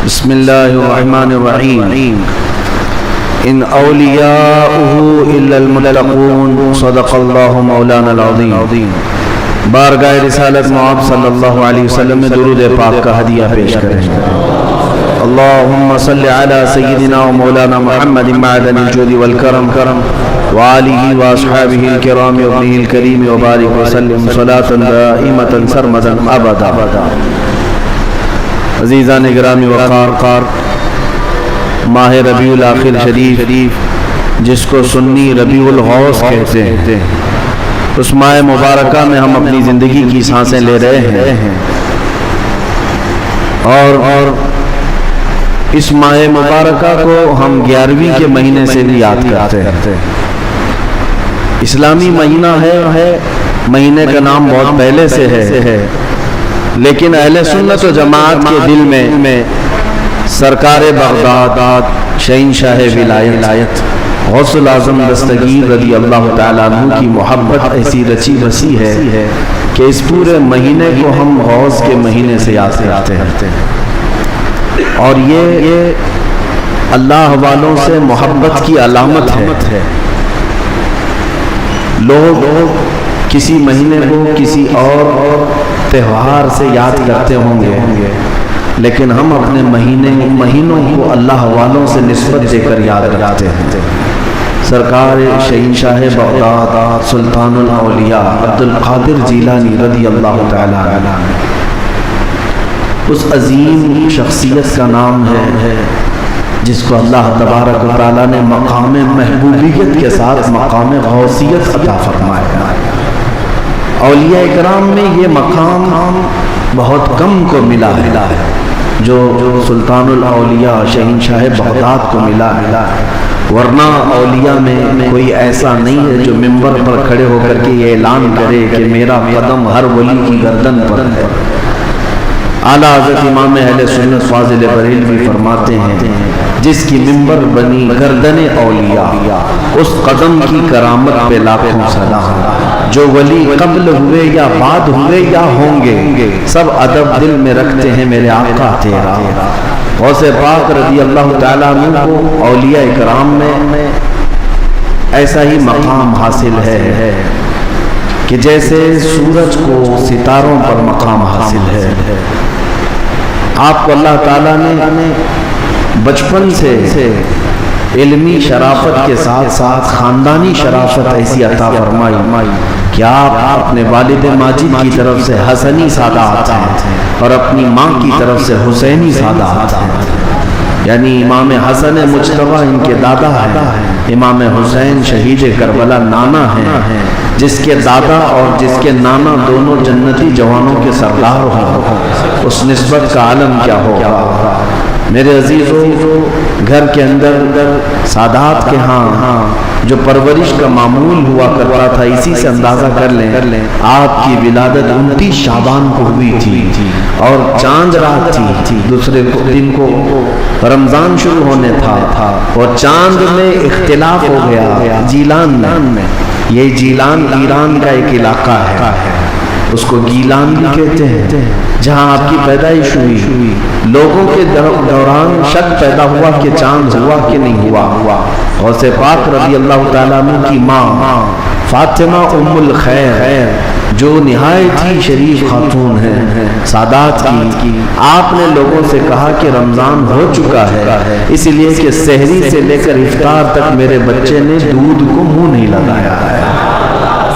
بسم اللہ الرحمن الرحیم ان اولیاؤہ الا المتقون صدق اللہ مولانا العظیم۔ بارگاہ رسالت معاب صلی اللہ علیہ وسلم میں درود پاک کا ہدیہ پیش کریں۔ اللہم صلی علی سیدنا و مولانا محمد معدن الجود والکرم وآلہ واصحابہ الکرام وابنہ الکریم وبارک وسلم صلاة دائمة سرمدا ابدا۔ عزیزان گرامی وقار، ماہ ربیع الاخر شریف جس کو سنی ربیع الغوث کہتے ہیں، اس ماہ مبارکہ میں ہم اپنی زندگی کی سانسیں لے رہے ہیں، اور اس ماہ مبارکہ کو ہم 11ویں کے مہینے سے بھی یاد کرتے ہیں۔ اسلامی مہینہ ہے، مہینے کا نام بہت پہلے سے ہے، لیکن اہل سنت و جماعت کے دل میں سرکار بغداد شہنشاہ ولایت غوث الاعظم دستگیر رضی اللہ تعالیٰ عنہ کی محبت ایسی رچی بسی ہے کہ اس پورے مہینے کو ہم غوث کے مہینے سے یاد کرتے ہیں، اور یہ اللہ والوں سے محبت کی علامت ہے۔ لوگ کسی مہینے کو کسی اور تہوار سے یاد کرتے ہوں گے، لیکن ہم اپنے مہینوں کو اللہ والوں سے نسبت دے کر یاد کرتے ہیں۔ سرکار شہنشاہ بغداد سلطان الاولیاء عبد القادر جیلانی رضی اللہ تعالیٰ عنہ، اس عظیم شخصیت کا نام ہے جس کو اللہ تبارک و تعالیٰ نے مقام محبوبیت کے ساتھ مقام غوثیت عطا فرمایا۔ اولیاء کرام میں یہ مقام بہت کم کو ملا ہے جو سلطان الاولیاء شہنشاہ بغداد کو ملا ہے، ورنہ اولیاء میں کوئی ایسا نہیں ہے جو منبر پر کھڑے ہو کر کے یہ اعلان کرے کہ میرا قدم ہر ولی کی گردن پر ہے۔ اعلیٰ حضرت امام اہل سنت فاضل بریلوی فرماتے ہیں، جس کی منبر بنی گردن اولیاء، اس قدم کی کرامت پہ لاکھوں سلام۔ جو ولی قبل ہوئے یا بعد ہوئے یا ہوں گے، سب ادب دل میں رکھتے ہیں میرے آقا تیرا۔ غوث پاک رضی اللہ تعالیٰ عنہ کو اولیاء کرام میں ایسا ہی مقام حاصل ہے کہ جیسے سورج کو ستاروں پر مقام حاصل ہے۔ آپ کو اللہ تعالیٰ نے بچپن سے علمی شرافت کے ساتھ ساتھ خاندانی شرافت ایسی عطا فرمائی کہ آپ اپنے والد ماجد کی طرف سے حسنی سادات ہیں اور اپنی ماں کی طرف سے حسینی سادات ہیں، یعنی امام حسن مجتبیٰ ان کے دادا ہیں، امام حسین شہید کربلا نانا ہیں، جس کے دادا اور جس کے نانا دونوں جنتی جوانوں کے سردار ہوں، اس نسبت کا عالم کیا ہوگا۔ میرے عزیزوں، گھر کے اندر سادات کے ہاں جو پرورش کا معمول ہوا کرتا تھا، اسی سے اندازہ کر لیں آپ کی ولادت 29 شعبان کو ہوئی تھی، اور چاند رات تھی، دوسرے دن کو رمضان شروع ہونے تھا، اور چاند میں اختلاف ہو گیا جیلان میں۔ یہ جیلان ایران کا ایک علاقہ ہے، اس کو گیلان بھی کہتے ہیں، جہاں آپ کی پیدائش ہوئی۔ لوگوں کے دوران شک پیدا ہوا کہ چاند ہوا کہ نہیں ہوا۔ غوث پاک رضی اللہ تعالیٰ عنہ کی ماں فاطمہ ام الخیر، جو نہایت ہی شریف خاتون ہیں سادات کی، آپ نے لوگوں سے کہا کہ رمضان ہو چکا ہے، اس لیے کہ سحری سے لے کر افطار تک میرے بچے نے دودھ کو منہ نہیں لگایا ہے۔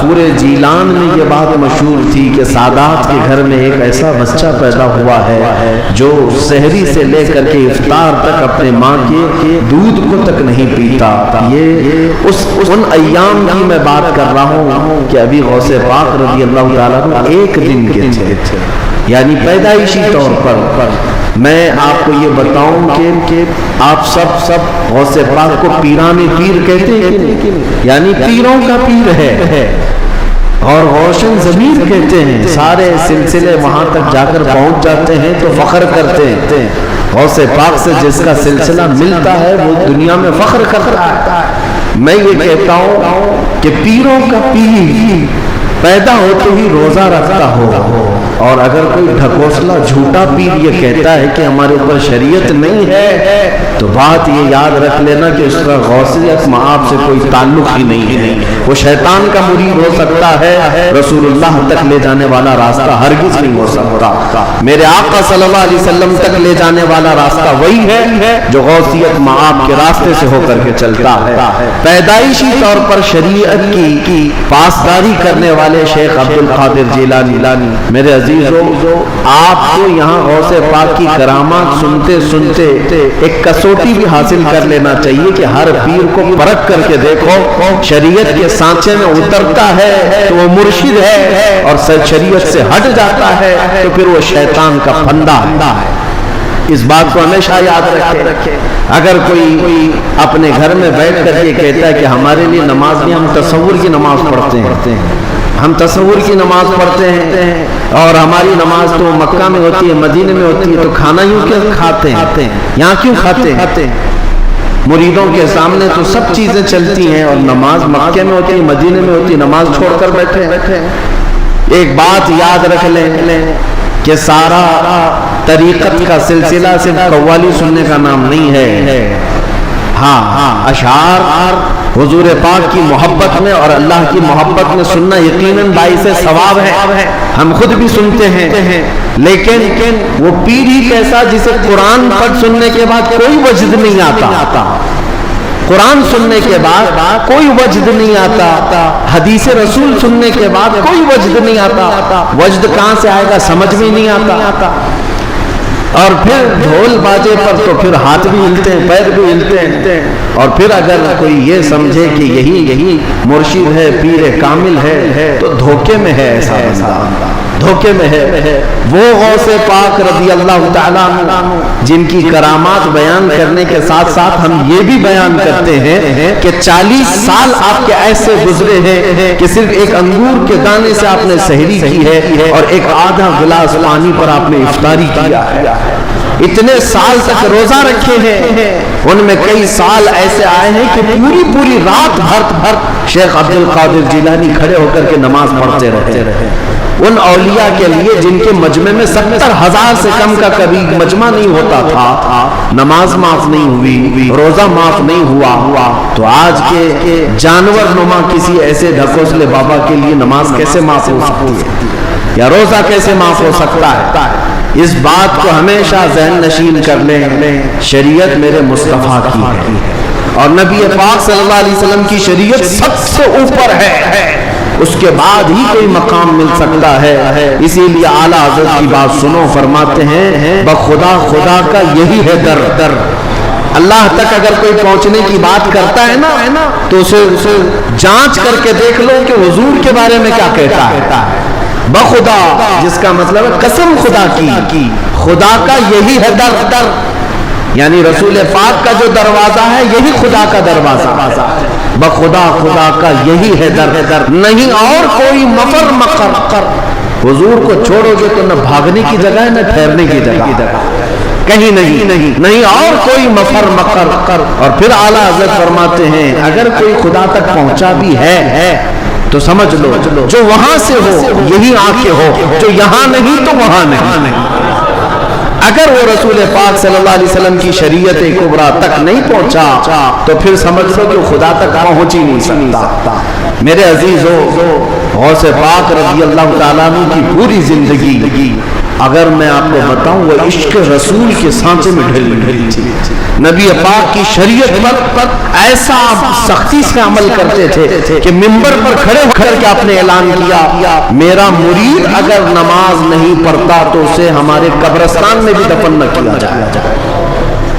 پورے جیلان میں یہ بات مشہور تھی کہ سادات کے گھر میں ایک ایسا بچہ پیدا ہوا ہے جو سحری سے لے کر کے افطار تک اپنے ماں کے دودھ کو تک نہیں پیتا۔ یہ ان ایام کی میں بات کر رہا ہوں کہ ابھی غوث پاک رضی اللہ تعالیٰ عنہ ایک دن کے تھے، یعنی پیدائشی طور پر۔ میں آپ کو یہ بتاؤں کہ آپ سب غوث پاک کو پیران پیر کہتے ہیں، یعنی پیروں کا پیر ہے، اور روشن ضمیر کہتے ہیں۔ سارے سلسلے وہاں تک جا کر پہنچ جاتے ہیں تو فخر کرتے ہیں۔ غوث پاک سے جس کا سلسلہ ملتا ہے وہ دنیا میں فخر کرتا ہے۔ میں یہ کہتا ہوں کہ پیروں کا پیر پیدا ہوتے ہی روزہ رکھتا ہو، اور اگر کوئی ڈھکوسلا جھوٹا پیر یہ کہتا ہے کہ ہمارے اوپر شریعت نہیں ہے تو بات یہ یاد رکھ لینا کہ اس کا غوثیت مآب سے کوئی تعلق ہی نہیں ہے، وہ شیطان کا مرید ہو سکتا ہے، رسول اللہ تک لے جانے والا راستہ ہرگز نہیں ہو سکتا۔ میرے آقا صلی اللہ علیہ وسلم تک لے جانے والا راستہ وہی ہے جو غوثیت مآب کے راستے سے ہو کر کے چلتا ہے۔ پیدائشی طور پر شریعت کی پاسداری کرنے والے شیخ عبد القادر جیلانی، میرے عزیزو آپ کو یہاں غوث پاک کی کرامات سنتے سنتے ایک کسوٹی بھی حاصل کر لینا چاہیے کہ ہر پیر کو پرکھ کر کے دیکھو شریعت کے سانچے میں اترتا ہے تو وہ مرشد ہے، اور شریعت سے ہٹ جاتا ہے تو پھر وہ شیطان کا پھندا ہے۔ اس بات کو ہمیشہ یاد رکھے۔ اگر کوئی اپنے گھر میں بیٹھ کر کے کہتا ہے کہ ہمارے لیے نماز نہیں، ہم تصور کی نماز پڑھتے ہیں، ہم تصور کی نماز پڑھتے ہیں اور ہماری نماز تو مکہ میں ہوتی ہے، مدینے میں ہوتی ہے، تو کھانا یوں کیوں کھاتے ہیں، یہاں کیوں کھاتے ہیں؟ مریدوں کے سامنے تو سب چیزیں چلتی ہیں اور نماز مکے میں ہوتی ہے، مدینے میں ہوتی ہے، نماز چھوڑ کر بیٹھے۔ ایک بات یاد رکھ لیں کہ سارا طریقت کا سلسلہ صرف قوالی سننے کا نام نہیں ہے، ہاں اشعار حضور پاک کی محبت میں اور اللہ کی محبت میں سننا یقیناً باعث ثواب ہے، ہم خود بھی سنتے ہیں، لیکن وہ پیر ہی کیسا جسے قرآن پڑھ سننے کے بعد کوئی وجد نہیں آتا، قرآن سننے کے بعد کوئی وجد نہیں آتا، حدیث رسول سننے کے بعد کوئی وجد نہیں آتا، وجد کہاں سے آئے گا سمجھ میں نہیں آتا، اور پھر ڈھول باجے پر تو پھر ہاتھ بھی ہلتے ہیں، پیر بھی ہلتے ہیں، اور پھر اگر کوئی یہ سمجھے کہ یہی مرشد ہے، پیر کامل ہے، تو دھوکے میں ہے، ایسا بندہ دھوکے میں ہے۔ وہ غوث پاک رضی اللہ تعالیٰ عنہ جن کی کرامات بیان کرنے کے ساتھ ساتھ ہم یہ بھی بیان کرتے ہیں کہ 40 سال آپ کے ایسے گزرے ہیں کہ صرف ایک انگور کے دانے سے آپ نے سحری کی ہے اور ایک آدھا گلاس پانی پر آپ نے افطاری کیا ہے، اتنے سال تک روزہ رکھے ہیں، ان میں کئی سال ایسے آئے ہیں کہ پوری رات بھر شیخ عبد القادر جیلانی کھڑے ہو کر کے نماز پڑھتے رہے۔ ان اولیاء کے لیے جن کے مجمع میں 70,000 سے کم کا کبھی مجمع نہیں ہوتا تھا، نماز معاف نہیں ہوئی، روزہ معاف نہیں ہوا، تو آج کے جانور نما کسی ایسے ڈھکوسلے بابا کے لیے نماز کیسے معاف ہو سکتی ہے یا روزہ کیسے معاف ہو سکتا ہے؟ اس بات کو ہمیشہ ذہن نشین کر لیں، شریعت میرے مصطفیٰ کی ہے اور نبی پاک صلی اللہ علیہ وسلم کی شریعت سب سے اوپر ہے، اس کے بعد ہی کوئی مقام مل سکتا ہے۔ اسی لیے اعلیٰ حضرت کی بات سنو، فرماتے ہیں بخدا خدا کا یہی ہے در، اللہ تک اگر کوئی پہنچنے کی بات کرتا ہے نا تو اسے جانچ کر کے دیکھ لو کہ حضور کے بارے میں کیا کہتا ہے۔ بخدا جس کا مطلب ہے قسم خدا کی، خدا کا یہی ہے در، یعنی رسول پاک کا جو دروازہ ہے یہی خدا کا دروازہ، بخدا خدا کا یہی ہے در، نہیں اور کوئی مفر مقر۔ حضور کو چھوڑو گے تو نہ بھاگنے کی جگہ ہے نہ ٹھہرنے کی جگہ، کہیں نہیں اور کوئی مفر مقر۔ اور پھر اعلیٰ حضرت فرماتے ہیں اگر کوئی خدا تک پہنچا بھی ہے تو سمجھ لو جو وہاں سے ہو یہی آنکھیں ہو، جو یہاں نہیں تو وہاں نہیں۔ اگر وہ رسول پاک صلی اللہ علیہ وسلم کی شریعت کبریٰ تک نہیں پہنچا تو پھر سمجھ لو کہ خدا تک پہنچ ہی نہیں سکتا۔ میرے عزیزو، غوث پاک رضی اللہ تعالیٰ عنہ کی پوری زندگی اگر میں آپ کو بتاؤں وہ عشق رسول کے سانچے میں ڈھلی تھی، نبی پاک کی شریعت پر ایسا سختی سے عمل کرتے تھے کہ منبر پر کھڑے ہو کر کے آپ نے اعلان کیا میرا مرید اگر نماز نہیں پڑھتا تو اسے ہمارے قبرستان میں بھی دفن نہ کیا جائے۔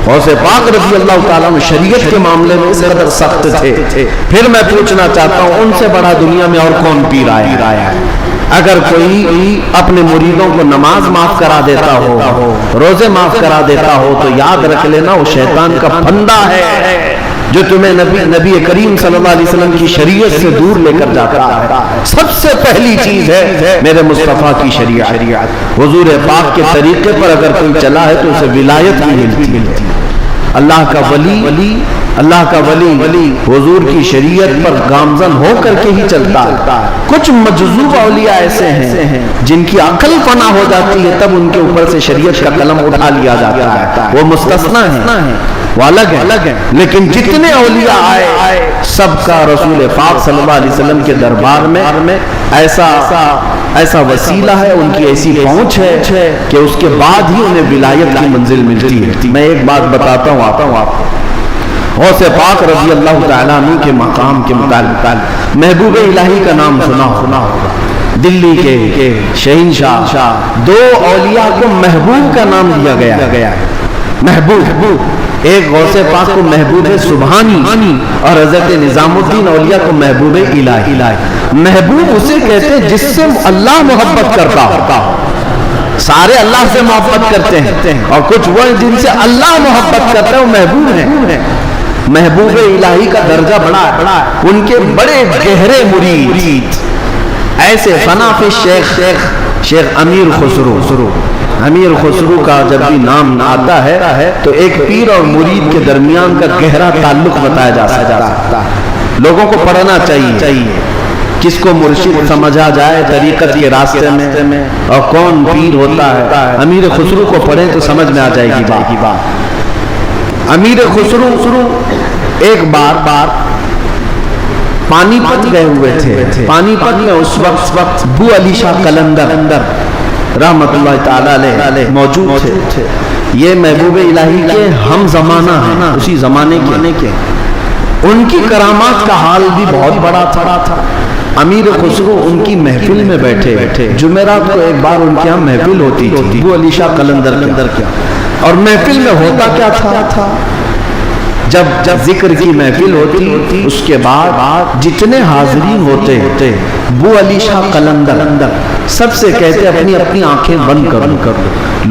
غوث پاک رضی اللہ تعالیٰ عنہ شریعت کے معاملے میں اس قدر سخت تھے۔ پھر میں پوچھنا چاہتا ہوں ان سے بڑا دنیا میں اور کون پیر آیا ہے؟ اگر کوئی اپنے مریدوں کو نماز معاف کرا دیتا ہو، روزے معاف کرا دیتا ہو تو یاد رکھ لینا وہ شیطان کا پھندا ہے جو تمہیں نبی کریم صلی اللہ علیہ وسلم کی شریعت سے دور لے کر جاتا ہے۔ سب سے پہلی چیز ہے میرے مصطفیٰ کی شریعت، حضور پاک کے طریقے پر اگر کوئی چلا ہے تو اسے ولایت بھی ملتی ہے۔ اللہ کا ولی اللہ کا ولی حضور کی شریعت پر گامزن ہو کر کے ہی چلتا ہے۔ کچھ مجذوب اولیاء ایسے ہیں جن کی عقل فنا ہو جاتی ہے، تب ان کے اوپر سے شریعت کا قلم اٹھا لیا جاتا ہے، وہ مستثنا ہے، وہ الگ ہے۔ لیکن جتنے اولیاء آئے سب کا رسول پاک صلی اللہ علیہ وسلم کے دربار میں ایسا وسیلہ ہے، ان کی ایسی پہنچ ہے کہ اس کے بعد ہی انہیں ولایت کی منزل ملتی ہے۔ میں ایک بات بتاتا ہوں آپ کو، غوث پاک رضی اللہ تعالیٰ عنہ کے مقام کے متعلق محبوب الہی کا نام سنا ہوگا۔ دلی کے شہنشاہ دو اولیاء کو محبوب کا نام دیا گیا ہے۔ محبوب، ایک غوث پاک کو محبوب سبحانی اور حضرت نظام الدین اولیاء کو محبوب الہی۔ محبوب اسے کہتے ہیں جس سے اللہ محبت کرتا ہو۔ سارے اللہ سے محبت کرتے ہیں اور کچھ وہ جن سے اللہ محبت کرتا ہے وہ محبوب ہیں۔ محبوب الہی کا درجہ بڑا ہے، ان کے بڑے گہرے مرید ایسے فنافی شیخ امیر خسرو کا جب بھی نام آتا ہے تو ایک پیر اور مرید کے درمیان کا گہرا تعلق بتایا جا سکتا ہے۔ لوگوں کو پڑھنا چاہیے، کس کو مرشد سمجھا جائے طریقت کے راستے میں اور کون پیر ہوتا ہے۔ امیر خسرو کو پڑھیں تو سمجھ میں آ جائے گی بات۔ امیر خسرو ایک بار پانی پت گئے ہوئے تھے۔ پانی پت میں اس وقت ابو علی شاہ قلندر رحمت اللہ تعالی علیہ موجود تھے۔ یہ محبوب الہی کے ہم زمانہ ہیں، اسی زمانے کے۔ ان کی کرامات کا حال بھی بہت بڑا تھا۔ امیر خسرو ان کی محفل میں بیٹھے، جمعرات کو ایک بار ان کے یہاں محفل ہوتی تھی ابو علی شاہ قلندر کیا، اور محفل میں ہوتا کیا تھا، جب ذکر کی محفل ہوتی اس کے بعد جتنے حاضرین ہوتے ابو علی شاہ قلندر سب سے کہتے اپنی آنکھیں بند کر لو۔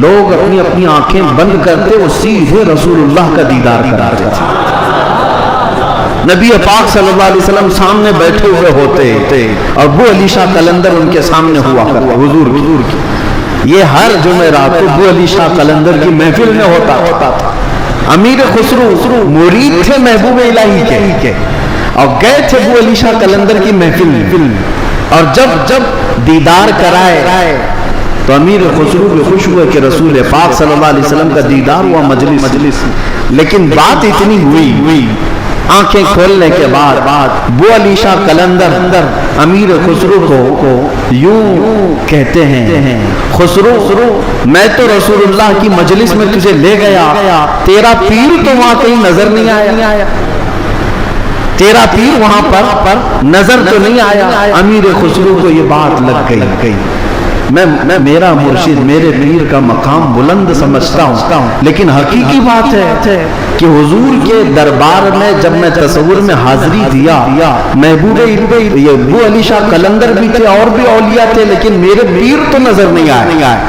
لوگ اپنی آنکھیں بند کرتے، وہ سیدھے رسول اللہ کا دیدار کراتے تھے۔ نبی پاک صلی اللہ علیہ وسلم سامنے بیٹھے ہوئے ہوتے اور ابو علی شاہ قلندر ان کے سامنے ہوا کرتے حضور کی۔ یہ ہر جمعرات کو ابو علی شاہ قلندر کی محفل میں ہوتا تھا۔ امیر خسرو مرید تھے محبوب الہی کے اور گئے تھے ابو علی شاہ قلندر کی محفل میں، اور جب دیدار کرائے تو امیر خسرو بھی خوش ہوئے کہ رسول پاک صلی اللہ علیہ وسلم کا دیدار ہوا مجلس۔ لیکن بات اتنی ہوئی، آنکھیں کھولنے کے بعد ابو علی شاہ قلندر امیر خسرو کو یوں کہتے ہیں، خسرو میں تو رسول اللہ کی مجلس میں تجھے لے گیا، تیرا پیر تو وہاں کہیں نظر نہیں آیا، تیرا پیر وہاں پر نظر تو نہیں آیا۔ امیر خسرو کو یہ بات لگ گئی، میں میرا مرشد میرے پیر کا مقام بلند سمجھتا ہوں، لیکن حقیقی بات ہے کہ حضور کے دربار میں جب میں تصور میں حاضری دیا، محبوب یہ ابو علی شاہ قلندر بھی تھے اور بھی اولیاء تھے، لیکن میرے پیر تو نظر نہیں آئے۔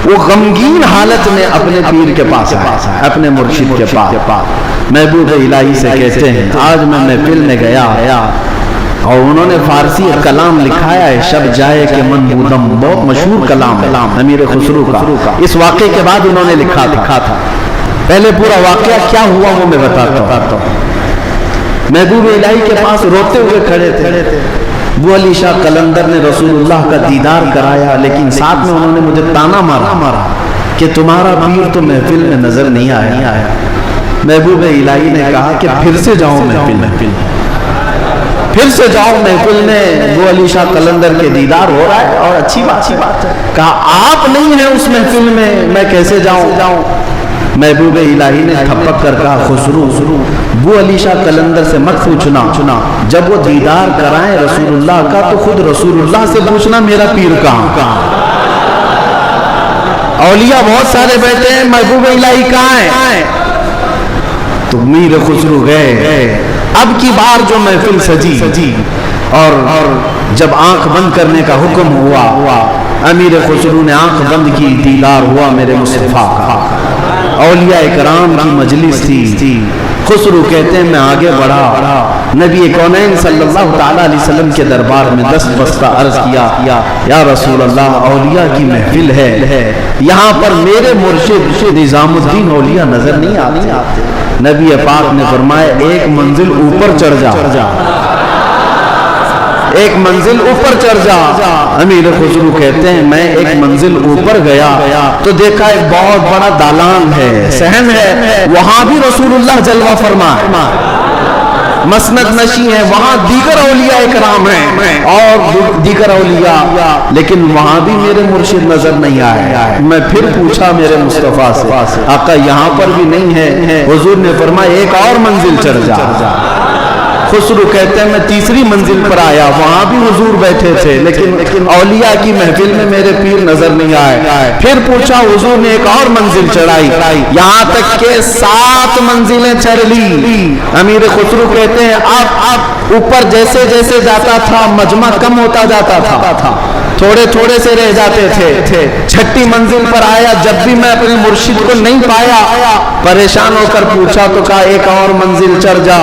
وہ غمگین حالت میں اپنے پیر کے پاس آئے، اپنے مرشد کے پاس۔ محبوب الہی سے کہتے ہیں آج میں محفل میں گیا اور انہوں نے فارسی کلام لکھایا ہے، شب جائے کہ من بودم، بہت مشہور کلام امیر خسرو کا۔ اس واقعے کے بعد انہوں نے لکھا تھا۔ پہلے پورا واقعہ کیا ہوا وہ میں بتاتا ہوں۔ محبوب الہی کے پاس روتے ہوئے کھڑے تھے، ابو علی شاہ قلندر نے رسول اللہ کا دیدار کرایا، لیکن ساتھ میں انہوں نے مجھے تانا مارا کہ تمہارا پیر تو محفل میں نظر نہیں آیا۔ محبوب الہی نے کہا کہ پھر سے جاؤ محفل میں، پھر سے جاؤ محفل میں، ابو علی شاہ قلندر کے دیدار ہو رہا ہے اور اچھی بات ہے۔ کہا آپ نہیں ہیں اس محفل میں کیسے جاؤں؟ محبوب الہی نے تھپک کر کہا خسرو ابو علی شاہ قلندر سے مت پوچھنا، جب وہ دیدار کرائیں رسول اللہ کا تو خود رسول اللہ سے پوچھنا میرا پیر کہاں۔ اولیاء بہت سارے بیٹھے ہیں، محبوب الہی کہاں ہے؟ تو میر خسرو گئے۔ اب کی بار جو محفل سجی اور جب آنکھ بند کرنے کا حکم ہوا، امیر خسرو نے آنکھ بند کی، دیدار ہوا میرے مصطفیٰ کا۔ اولیاء کرام کی مجلس تھی۔ خسرو کہتے ہیں میں آگے بڑھا، نبی کونین صلی اللہ تعالی علیہ وسلم کے دربار میں دست بستہ عرض کیا، یا رسول اللہ اولیاء کی محفل ہے، یہاں پر میرے مرشد نظام الدین اولیاء نظر نہیں آتے. نبی پاک نے فرمایا ایک منزل اوپر چڑھ جا، ایک منزل اوپر چڑھ جا. امیر خسرو کہتے ہیں میں ایک منزل اوپر گیا تو دیکھا ایک بہت بڑا دالان ہے، صحن ہے، وہاں بھی رسول اللہ جلوہ فرما ہے، مسند نشی ہے، وہاں دیگر اولیاء اکرام ہیں اور دیگر اولیاء، لیکن وہاں بھی میرے مرشد نظر نہیں آئے. میں پھر پوچھا میرے مصطفیٰ سے آقا یہاں پر بھی نہیں ہے. حضور نے فرمایا ایک اور منزل چڑھ جا. خسرو کہتے ہیں میں تیسری منزل پر آیا، وہاں بھی حضور بیٹھے تھے لیکن اولیاء کی محفل میں میرے پیر نظر نہیں آئے. پھر پوچھا، حضور نے ایک اور منزل چڑھائی، یہاں تک کہ 7 منزلیں چڑھ لی. امیر خسرو کہتے ہیں اب اوپر جیسے جیسے جاتا تھا مجمع کم ہوتا جاتا تھا، تھوڑے تھوڑے سے رہ جاتے تھے. 6ٹھی منزل پر آیا، جب بھی میں اپنے مرشد کو نہیں پایا پریشان ہو کر پوچھا تو کہا ایک اور منزل چڑھ جا.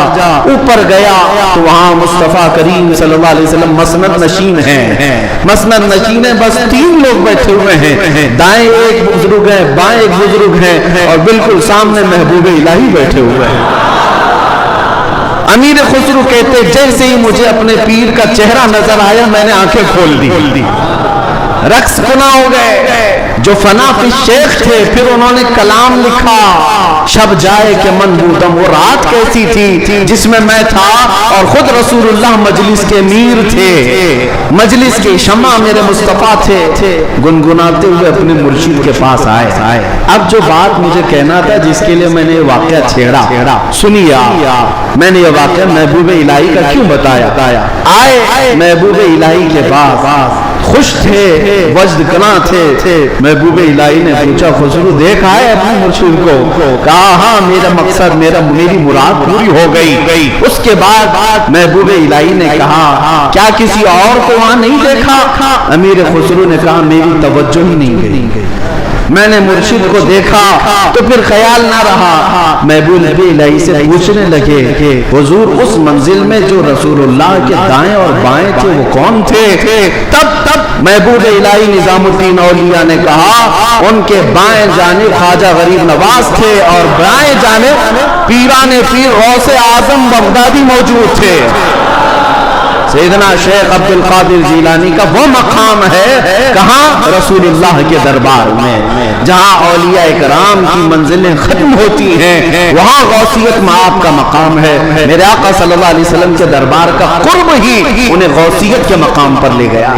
اوپر گیا تو وہاں مصطفیٰ کریم صلی اللہ علیہ وسلم مسند نشین ہیں، مسند نشین ہیں، بس 3 لوگ بیٹھے ہوئے ہیں، دائیں ایک بزرگ ہیں، بائیں ایک بزرگ ہیں اور بالکل سامنے محبوب الہی بیٹھے ہوئے ہیں. امیر خسرو کہتے جیسے ہی مجھے اپنے پیر کا چہرہ نظر آیا میں نے آنکھیں کھول دی، رقص فنا ہو گئے. جو فنا فی شیخ تھے پھر انہوں نے کلام لکھا، شب جائے کہ من بودم، وہ رات کیسی تھی جس میں میں تھا اور خود رسول اللہ مجلس کے میر تھے، مجلس کے شمع میرے مصطفیٰ تھے. گنگناتے ہوئے اپنے مرشد کے پاس آئے. اب جو بات مجھے کہنا تھا جس کے لیے میں نے یہ واقعہ چھیڑا سنیا، میں نے یہ واقعہ محبوب الہی کا کیوں بتایا. آئے محبوب الہی کے پاس، خوش تھے، وجد کنا تھے. محبوب الہی نے پوچھا خسرو دیکھا ہے اپنے مرشد کو؟ کہا ہاں میرا مقصد میری مراد پوری ہو گئی. اس کے بعد محبوب الہی نے کہا کیا کسی اور کو وہاں نہیں دیکھا؟ امیر خسرو نے کہا میری توجہ ہی نہیں گئی، میں نے مرشد کو دیکھا تو پھر خیال نہ رہا. محبوب الہی سے پوچھنے لگے کہ حضور اس منزل میں جو رسول اللہ کے دائیں اور بائیں تھے وہ کون تھے؟ تب محبوب الہی نظام الدین اولیاء نے کہا ان کے بائیں جانب خواجہ غریب نواز تھے اور بائیں جانب پیران پیر غوث اعظم بغدادی موجود تھے. سیدنا شیخ عبد القادر جیلانی کا وہ مقام ہے کہاں؟ رسول اللہ کے دربار میں، جہاں اولیاء اکرام کی منزلیں ختم ہوتی ہیں وہاں غوثیت مآب کا مقام ہے. میرے آقا صلی اللہ علیہ وسلم کے دربار کا قرب ہی انہیں غوثیت کے مقام پر لے گیا.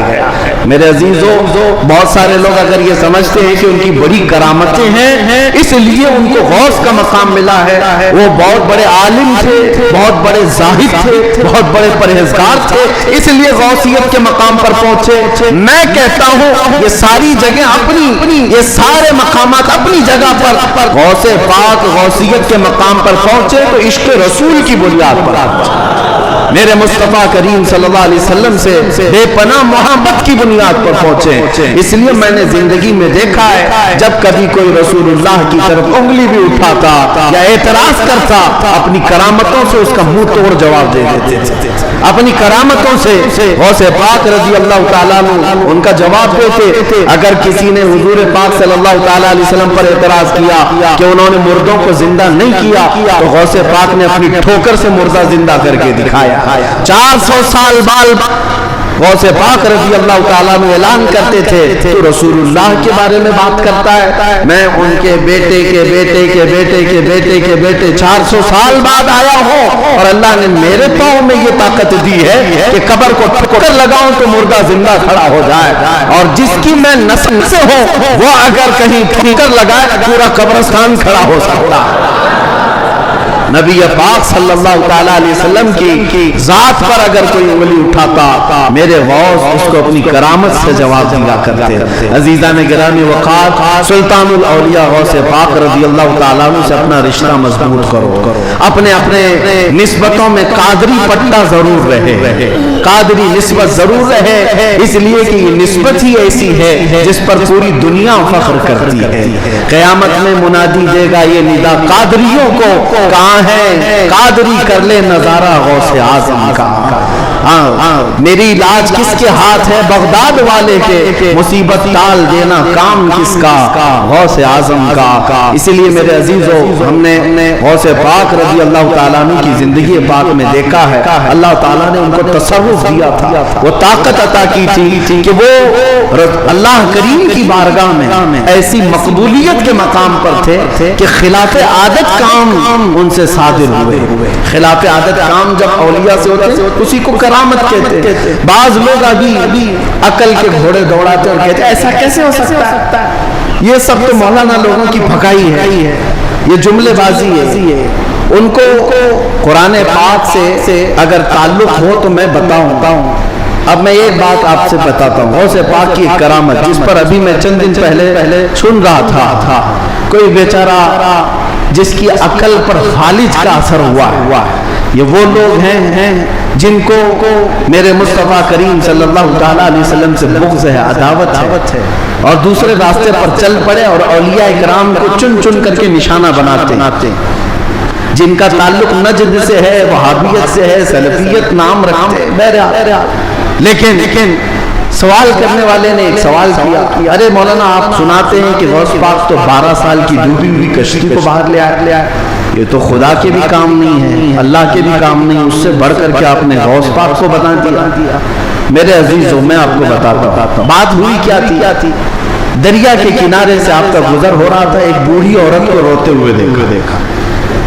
میرے عزیزو بہت سارے لوگ اگر یہ سمجھتے ہیں کہ ان کی بڑی کرامتیں ہیں اس لیے ان کو غوث کا مقام ملا ہے، وہ بہت بڑے عالم تھے، بہت بڑے زاہد تھے، بہت بڑے پرہیزگار تھے اس لیے غوثیت کے مقام پر پہنچے. میں کہتا ہوں یہ ساری جگہ اپنی، یہ سارے مقامات اپنی جگہ پر غوث پاک غوثیت کے مقام پر پہنچے تو عشق رسول کی بنیاد پر میرے مصطفیٰ کریم صلی اللہ علیہ وسلم سے بے پناہ محبت کی بنیاد پر پہنچے. اس لیے میں نے زندگی میں دیکھا ہے جب کبھی کوئی رسول اللہ کی طرف انگلی بھی اٹھاتا یا اعتراض کرتا اپنی کرامتوں سے اس کا منہ توڑ جواب دے دیتے تھے، اپنی کرامتوں سے غوث پاک رضی اللہ تعالیٰ عنہ ان کا جواب دیتے. اگر کسی نے حضور پاک صلی اللہ تعالیٰ علیہ وسلم پر اعتراض کیا کہ انہوں نے مردوں کو زندہ نہیں کیا تو غوث پاک نے اپنی ٹھوکر سے مردہ زندہ کر کے دکھایا. 400 سال بعد غوث پاک رضی اللہ تعالیٰ عنہ اعلان کرتے تھے تو رسول اللہ کے بارے میں بات کرتا ہے، میں ان کے بیٹے کے بیٹے کے بیٹے کے بیٹے کے بیٹے 400 سال بعد آیا ہوں اور اللہ نے میرے پاؤں میں یہ طاقت دی ہے کہ قبر کو ٹھوکر لگاؤں تو مردہ زندہ کھڑا ہو جائے، اور جس کی میں نسل سے ہوں وہ اگر کہیں ٹھوکر لگائے پورا قبرستان کھڑا ہو سکتا ہے. نبی پاک صلی اللہ تعالیٰ علیہ وسلم کی ذات پر اگر کوئی انگلی اٹھاتا میرے غوث اس کو اپنی کرامت سے جواب دیا کرتے. عزیزان گرامی وقار سلطان الاولیاء غوث پاک رضی اللہ تعالیٰ عنہ سے اپنا رشتہ مضبوط کرو. اپنے نسبتوں میں قادری پٹا ضرور رہے، قادری نسبت ضرور رہے، اس لیے کہ یہ نسبت ہی ایسی ہے جس پر پوری دنیا فخر کرتی ہے. قیامت میں منادی دے گا یہ ندا قادریوں کو، کہاں ہے قادری کر لے نظارہ غوث اعظم کا. میری لاج کس کے ہاتھ ہے بغداد والے کے، مصیبت ٹال دینا کام کس کا غوث اعظم کا۔ اسی لیے میرے عزیزو ہم نے غوث پاک رضی اللہ تعالیٰ عنہ کی زندگی پاک میں دیکھا ہے اللہ تعالیٰ نے ان کو تصرف دیا تھا، وہ طاقت عطا کی تھی کہ وہ اللہ کریم کی بارگاہ میں ایسی مقبولیت کے مقام پر تھے کہ خلاف عادت کام ان سے صادر ہوئے۔ خلاف عادت کام جب اولیاء سے ہوتے اسی کو کرامت کہتے۔ بعض لوگ ابھی عقل کے گھوڑے دوڑاتے اور کہتے ایسا کیسے ہو سکتا ہے، یہ سب تو مولانا لوگوں کی پھکائی ہے، یہ جملے بازی ہے۔ ان کو قرآن پاک سے اگر تعلق ہو تو میں بتاؤں۔ اب میں ایک بات آپ سے بتاتا ہوں، غوث پاک کی کرامت جس پر ابھی میں چند دن پہلے سن رہا تھا، کوئی بیچارہ جس کی عقل پر فالج کا اثر ہوا ہے۔ یہ وہ لوگ ہیں جن کو میرے مصطفیٰ کریم صلی اللہ تعالیٰ علیہ وسلم سے بغض ہے، عداوت ہے، اور دوسرے راستے پر چل پڑے اور اولیاء کرام کو چن چن کر کے نشانہ بناتے، جن کا تعلق نجد سے ہے، وہابیت سے ہے، سلفیت نام رکھتے ہیں۔ بہرحال لیکن سوال کرنے والے نے ایک سوال کیا، ارے مولانا آپ سناتے ہیں کہ غوث پاک تو 12 سال کی ڈوبی ہوئی کشتی کو باہر لے آیا، یہ تو خدا کے بھی کام نہیں ہے، اللہ کے بھی کام نہیں، اس سے بڑھ کر کے آپ نے غوث پاک کو بتا دیا۔ میرے عزیزوں میں آپ کو بتاتا ہوں بات ہوئی کیا تھی۔ دریا کے کنارے سے آپ کا گزر ہو رہا تھا، ایک بوڑھی عورت کو روتے ہوئے دیکھا۔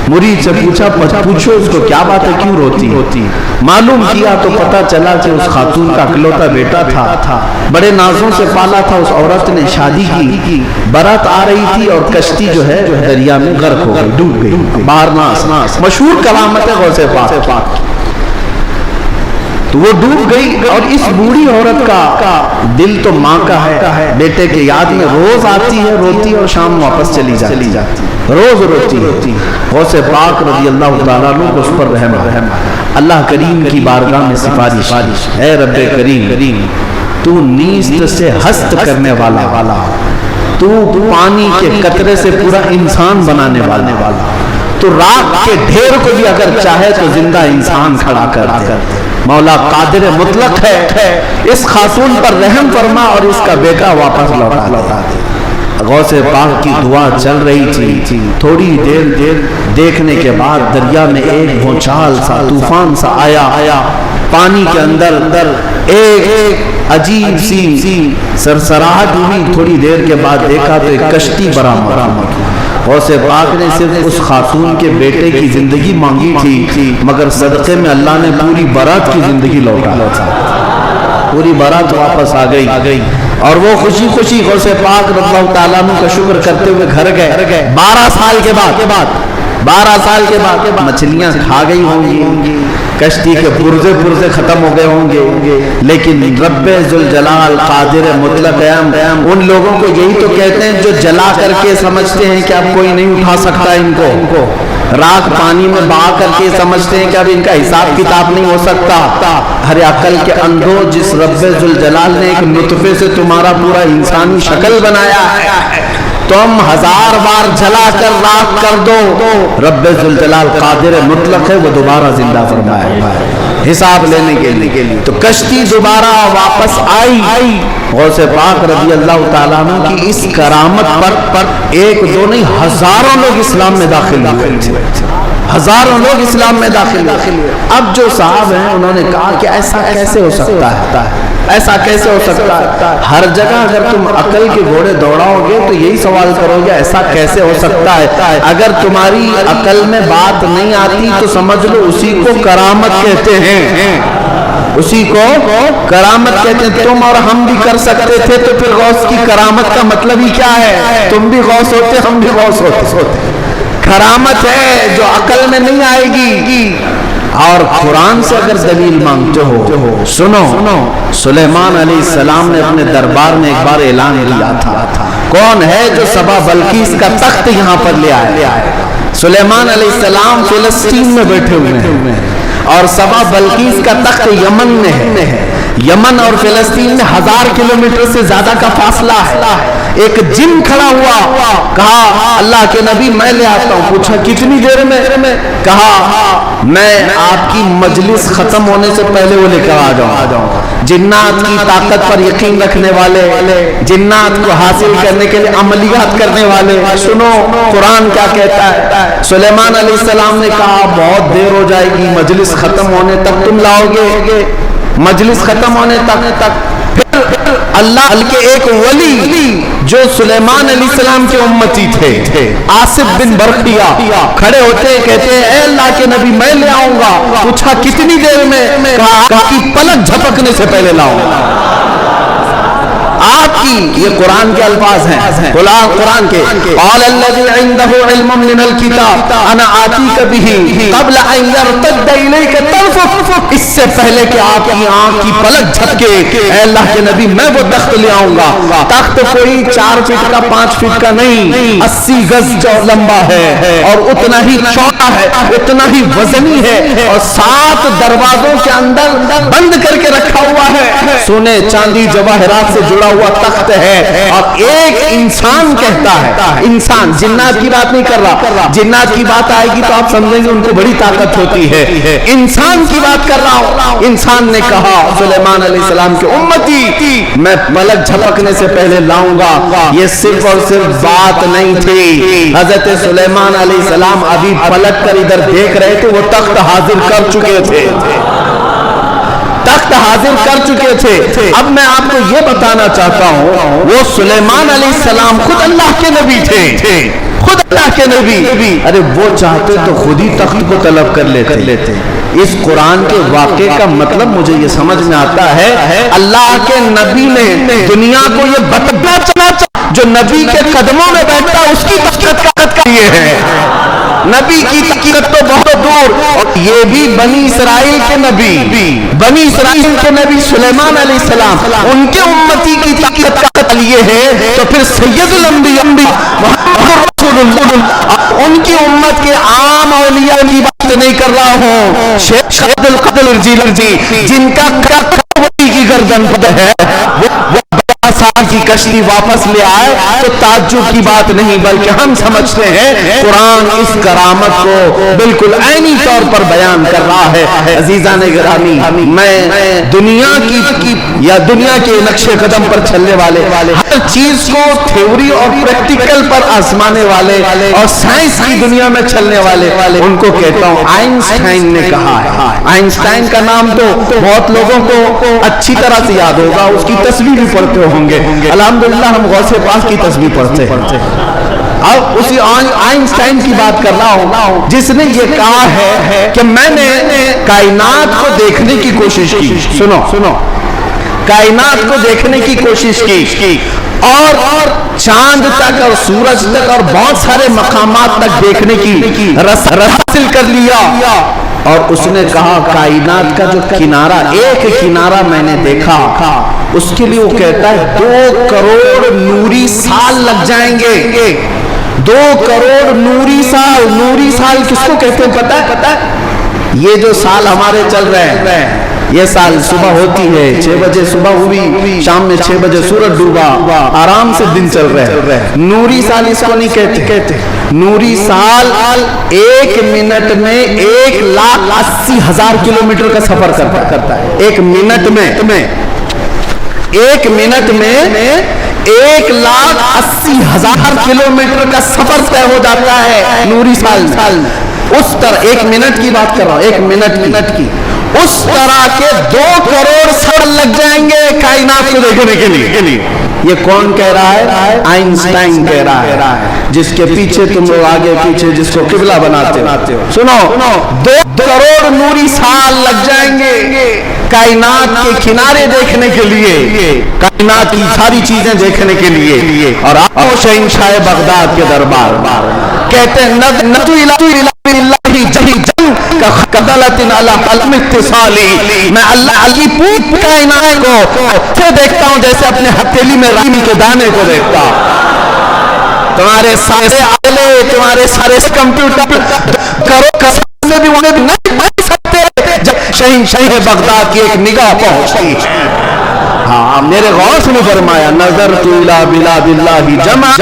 مرید سے پوچھا پوچھو اس کو کیا بات ہے، کیوں روتی؟ معلوم کیا تو پتا چلا کہ اس خاتون کا اکلوتا بیٹا تھا، بڑے نازوں سے پالا تھا، اس عورت نے شادی کی، برات آ رہی تھی اور کشتی جو ہے دریا میں غرق ہو گئی، ڈوب گئی۔ بارناس مشہور کرامت ہے غوث پاک، تو وہ ڈوب گئی اور اس بوڑھی عورت کا دل تو ماں کا ہے، بیٹے کے یاد میں روز آتی ہے، روتی اور شام واپس چلی جاتی، روز روتی۔ غوث پاک رضی اللہ تعالیٰ عنہ کو اس پر رحم، اللہ کریم کی بارگاہ میں سفارش، اے رب کریم تو نیست سے ہست کرنے والا، تو پانی کے قطرے سے پورا انسان بنانے والا، تو راک کے ڈھیر کو بھی اگر چاہے تو زندہ انسان کھڑا کر دے۔ مولا قادر مطلق ہے، اس خاتون پر رحم فرما اور اس کا بیٹا واپس لوٹا دے۔ غوث پاک کی دعا چل رہی تھی، تھوڑی دیر دیکھنے کے بعد دریا میں ایک بھونچال سا طوفان سا آیا، پانی کے اندر ایک عجیب سی سرسراہٹ ہوئی، تھوڑی دیر کے بعد دیکھا تو ایک کشتی برآمد۔ غوث پاک نے صرف اس خاتون کے بیٹے کی زندگی مانگی تھی، مگر صدقے میں اللہ نے پوری برات کی زندگی لوٹا، پوری برات واپس آ گئی، اور وہ خوشی غوث پاک رضی اللہ تعالیٰ عنہ کا شکر کرتے ہوئے گھر گئے۔ 12 سال کے بعد مچھلیاں کھا گئی ہوں گی، کشتی کے پرزے ختم ہو گئے ہوں گے، لیکن رب ذوالجلال قادر مطلق ان لوگوں کو یہی تو کہتے ہیں جو جلا کر کے سمجھتے ہیں کہ اب کوئی نہیں اٹھا سکتا ان کو، راک پانی میں بہا کر کے سمجھتے ہیں کہ اب ان کا حساب کتاب نہیں ہو سکتا۔ ہر عقل کے اندھو جس رب ذوالجلال نے ایک نطفے سے تمہارا پورا انسانی شکل بنایا ہے، تم 1000 بار جلا کر راک کر دو، رب ذوالجلال قادر مطلق ہے، وہ دوبارہ زندہ فرمائے گا حساب لینے کے لیے۔ تو کشتی دوبارہ واپس آئی۔ غوث پاک رضی اللہ تعالیٰ عنہ کی اس کرامت پر ایک دو نہیں ہزاروں لوگ اسلام میں داخل ہوئے، ہزاروں لوگ اسلام میں داخل ہوئے۔ اب جو صاحب ہیں انہوں نے کہا کہ ایسا کیسے ہو سکتا ہے، ایسا کیسے ہو سکتا ہے؟ ہر جگہ اگر تم عقل کے گھوڑے دوڑاؤ گے تو یہی سوال کرو گے ایسا کیسے ہو سکتا ہے۔ اگر تمہاری عقل میں بات نہیں آتی تو سمجھ لو اسی کو کرامت کہتے ہیں، اسی کو کرامت کہتے ہیں۔ تم اور ہم بھی کر سکتے تھے تو پھر غوث کی کرامت کا مطلب ہی کیا ہے؟ تم بھی غوث ہوتے، ہم بھی غوث ہوتے۔ کرامت ہے جو عقل میں نہیں آئے گی۔ اور قرآن سے اگر دلیل مانگتے ہو، سنو، سلیمان علیہ السلام نے اپنے دربار میں ایک بار اعلان کیا تھا، کون ہے جو سبا بلقیس کا تخت یہاں پر لے آئے؟ سلیمان علیہ السلام فلسطین میں بیٹھے ہوئے ہیں اور سبا بلقیس کا تخت یمن میں ہے۔ یمن اور فلسطین میں 1000 کلومیٹر سے زیادہ کا فاصلہ ہے، ایک جن کھڑا ہوا, کہا اللہ کے نبی میں لے آتا ہوں. پوچھا کتنی دیر میں؟ کہا میں آپ کی مجلس ختم ہونے سے پہلے وہ لے کر آ جاؤں. جنات کی طاقت پر یقین رکھنے والے, جنات کو حاصل کرنے کے لیے عملیات کرنے والے, سنو قرآن کیا کہتا ہے. سلیمان علیہ السلام نے کہا بہت دیر ہو جائے گی, مجلس ختم ہونے تک تم لاؤ گے, مجلس ختم ہونے تک. پھر اللہ کے ایک ولی جو سلیمان علیہ السلام کے امتی تھے, آصف بن برقیہ, کھڑے ہوتے کہتے ہیں اے اللہ کے نبی میں لے آؤں گا. پوچھا کتنی دیر میں؟ کہا کہ پلک جھپکنے سے پہلے لاؤں گا. آپ کی یہ قرآن کے الفاظ ہیں, قرآن کے قال الذی عنده علم من الکتاب انا آتیک بہ قبل ان یرتد الیک طرفک, اس سے پہلے کہ آپ کی آنکھ کی پلک جھپکے اے اللہ کے نبی میں وہ تخت لے آؤں گا. تخت کوئی 4 فٹ کا 5 فٹ کا نہیں, 80 گز لمبا ہے اور اتنا ہی چوڑا ہے, اتنا ہی وزنی ہے, اور 7 دروازوں کے اندر بند کر کے رکھا ہوا ہے. سونے چاندی جواہرات سے جڑا ہوا تخت ہے. اور ایک انسان کہتا ہے, انسان, جنات کی بات نہیں کر رہا, جنات کی بات آئے گی تو آپ سمجھیں گے ان کو بڑی طاقت ہوتی ہے, انسان کی بات کر رہا ہوں. انسان نے کہا سلیمان علیہ السلام کے امتی میں پلک جھپکنے سے پہلے لاؤں گا. یہ صرف اور صرف بات نہیں تھی, حضرت سلیمان علیہ السلام ابھی پلٹ کر ادھر دیکھ رہے تھے, وہ تخت حاضر کر چکے تھے, تخت حاضر کر چکے تھے. اب میں آپ کو یہ بتانا چاہتا ہوں, وہ سلیمان علیہ السلام خود اللہ کے نبی تھے, خود اللہ کے نبی. ارے وہ چاہتے تو خود ہی تخت کو طلب کر لیتے. اس قرآن کے واقعے کا مطلب مجھے یہ سمجھ میں آتا ہے, اللہ کے نبی نے دنیا کو یہ بتانا چاہا جو نبی کے قدموں میں بیٹھتا اس کی طاقت کا یہ ہے. نبی کی طاقت تو بہت دور, اور یہ بھی بنی اسرائیل کے نبی, بنی اسرائیل کے نبی سلیمان علیہ السلام, ان کے امتی کی طاقت کا یہ ہے, تو پھر سید الانبیاء محمد رسول اللہ, ان کی امت کے عام اولیاء کی بات نہیں کر رہا ہوں. شیخ عبد القادر جیلانی جن کا کی گردن پر ہے, وہ سال کی کشتی واپس لے آئے تو تعجب کی بات نہیں, بلکہ ہم سمجھتے ہیں قرآن اس کرامت کو بالکل عینی طور پر بیان کر رہا ہے. عزیزان گرامی, میں دنیا کی یا دنیا کے نقشے قدم پر چلنے والے, ہر چیز کو تھیوری اور پریکٹیکل پر آزمانے والے, اور سائنس کی دنیا میں چلنے والے, ان کو کہتا ہوں آئنسٹائن نے کہا ہے. آئنسٹائن کا نام تو بہت لوگوں کو اچھی طرح سے یاد ہوگا, اس کی تصویر بھی پڑھتے ہوں گے. الحمدللہ ہم غوث پاک کی تصویر پڑھتے ہیں. اب اسی آئنسٹائن کی بات کر رہا ہوں, جس نے یہ کہا ہے کہ میں نے کائنات کو دیکھنے کی کوشش کی. سنو, کائنات کو دیکھنے کی کوشش کی, اور چاند تک اور سورج تک اور بہت سارے مقامات تک دیکھنے کی رس حاصل کر لیا. اور اس نے کہا کائنات کا جو کنارہ, ایک کنارہ میں نے دیکھا, اس کے لیے وہ کہتا ہے 2 کروڑ نوری سال لگ جائیں گے. 2 کروڑ نوری سال. نوری سال کس کو کہتے ہیں پتہ ہے؟ یہ جو سال ہمارے چل رہے ہیں, یہ سال صبح ہوتی ہے 6 بجے صبح ہوئی, شام میں 6 بجے سورج ڈوبا, آرام سے دن چل رہے ہیں. نوری سال اس کو نہیں کہتے. نوری سال 1 منٹ میں 1,80,000 کلومیٹر کا سفر کرتا ہے. 1 منٹ میں 1,80,000 کلومیٹر کا سفر طے ہو جاتا ہے نوری سال. اس طرح 1 منٹ کی بات کر رہا ہوں, 1 منٹ کی, اس طرح کے 2 کروڑ سال لگ جائیں گے کائنات کو دیکھنے کے لیے. یہ کون کہہ رہا ہے؟ آئنسٹائن کہہ رہا ہے, جس کے پیچھے تم لوگ آگے پیچھے جس کو قبلہ بناتے ہو. سنو, 2 کروڑ نوری سال لگ جائیں گے کائنات کے کنارے دیکھنے کے لیے, کائنات کی ساری چیزیں دیکھنے کے لیے. اور آؤ شہنشاہ بغداد کے دربار, کہتے ہیں نتو الہی جہی جنگ قدلت علی قلم اتصالی, میں اللہ علی پوری کائنات کو سے دیکھتا ہوں جیسے اپنے ہتھیلی میں رامی کے دانے کو دیکھتا. تمہارے سارے آلے, تمہارے سارے کمپیوٹر کرو قسم میں بھی انہیں بھی نہیں بن سکتے جب شہنشاہ بغداد کی ایک نگاہ پہنچتی ہے. ہاں میرے غوث نے فرمایا نظرت الی بلاد اللہ جمعا